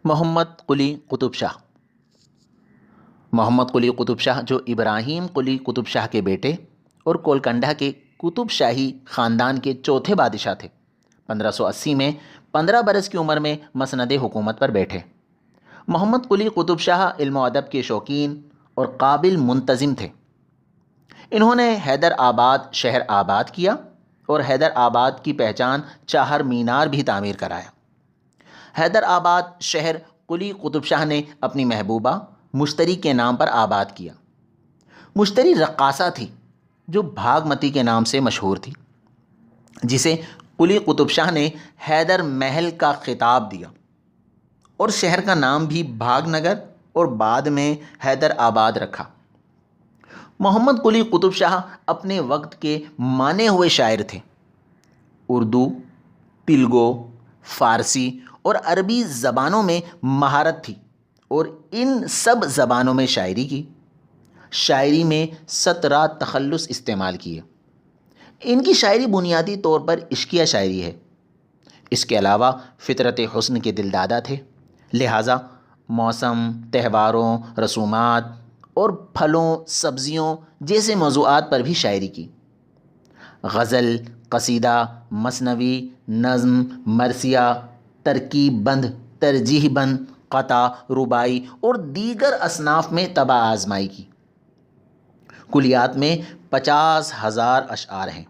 محمد قلی قطب شاہ۔ محمد قلی قطب شاہ جو ابراہیم قلی قطب شاہ کے بیٹے اور کولکنڈہ کے قطب شاہی خاندان کے چوتھے بادشاہ تھے۔ 1580 میں 15 برس کی عمر میں مسند حکومت پر بیٹھے۔ محمد قلی قطب شاہ علم و ادب کے شوقین اور قابل منتظم تھے۔ انہوں نے حیدر آباد شہر آباد کیا اور حیدر آباد کی پہچان چہار مینار بھی تعمیر کرایا۔ حیدر آباد شہر قلی قطب شاہ نے اپنی محبوبہ مشتری کے نام پر آباد کیا۔ مشتری رقاصہ تھی جو بھاگمتی کے نام سے مشہور تھی، جسے قلی قطب شاہ نے حیدر محل کا خطاب دیا اور شہر کا نام بھی بھاگ نگر اور بعد میں حیدر آباد رکھا۔ محمد قلی قطب شاہ اپنے وقت کے مانے ہوئے شاعر تھے۔ اردو، تیلگو، فارسی اور عربی زبانوں میں مہارت تھی اور ان سب زبانوں میں شاعری کی۔ شاعری میں 17 تخلص استعمال کیے۔ ان کی شاعری بنیادی طور پر عشقیہ شاعری ہے۔ اس کے علاوہ فطرت حسن کے دلدادہ تھے، لہٰذا موسم، تہواروں، رسومات اور پھلوں، سبزیوں جیسے موضوعات پر بھی شاعری کی۔ غزل، قصیدہ، مثنوی، نظم، مرثیہ، ترکیب بند، ترجیح بند، قطع، رباعی اور دیگر اصناف میں طبع آزمائی کی۔ کلیات میں 50,000 اشعار ہیں۔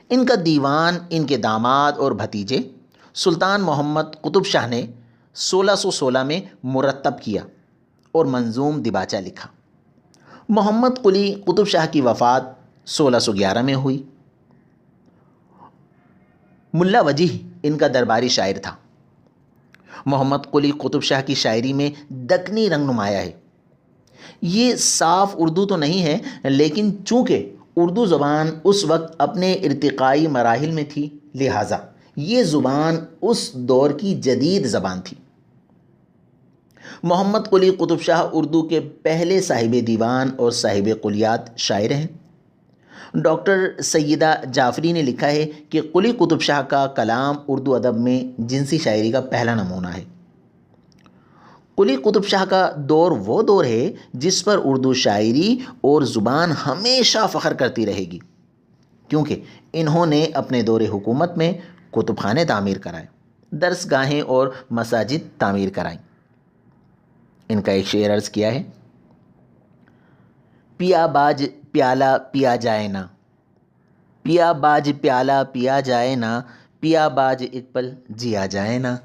ان کا دیوان ان کے داماد اور بھتیجے سلطان محمد قطب شاہ نے 1616 میں مرتب کیا اور منظوم دیباچہ لکھا۔ محمد قلی قطب شاہ کی وفات 1611 میں ہوئی۔ ملا وجیح ان کا درباری شاعر تھا۔ محمد قلی قطب شاہ کی شاعری میں دکنی رنگ نمایاں ہے۔ یہ صاف اردو تو نہیں ہے، لیکن چونکہ اردو زبان اس وقت اپنے ارتقائی مراحل میں تھی، لہٰذا یہ زبان اس دور کی جدید زبان تھی۔ محمد قلی قطب شاہ اردو کے پہلے صاحب دیوان اور صاحب قلیات شاعر ہیں۔ ڈاکٹر سیدہ جعفری نے لکھا ہے کہ قلی قطب شاہ کا کلام اردو ادب میں جنسی شاعری کا پہلا نمونہ ہے۔ قلی قطب شاہ کا دور وہ دور ہے جس پر اردو شاعری اور زبان ہمیشہ فخر کرتی رہے گی، کیونکہ انہوں نے اپنے دور حکومت میں کتب خانے تعمیر کرائے، درس گاہیں اور مساجد تعمیر کرائیں۔ ان کا ایک شعر عرض کیا ہے: پیا باج پیالہ پیا جائے نا، پیا باج پیالہ پیا جائے نا، پیا باج ایک پل جیا جائے نا۔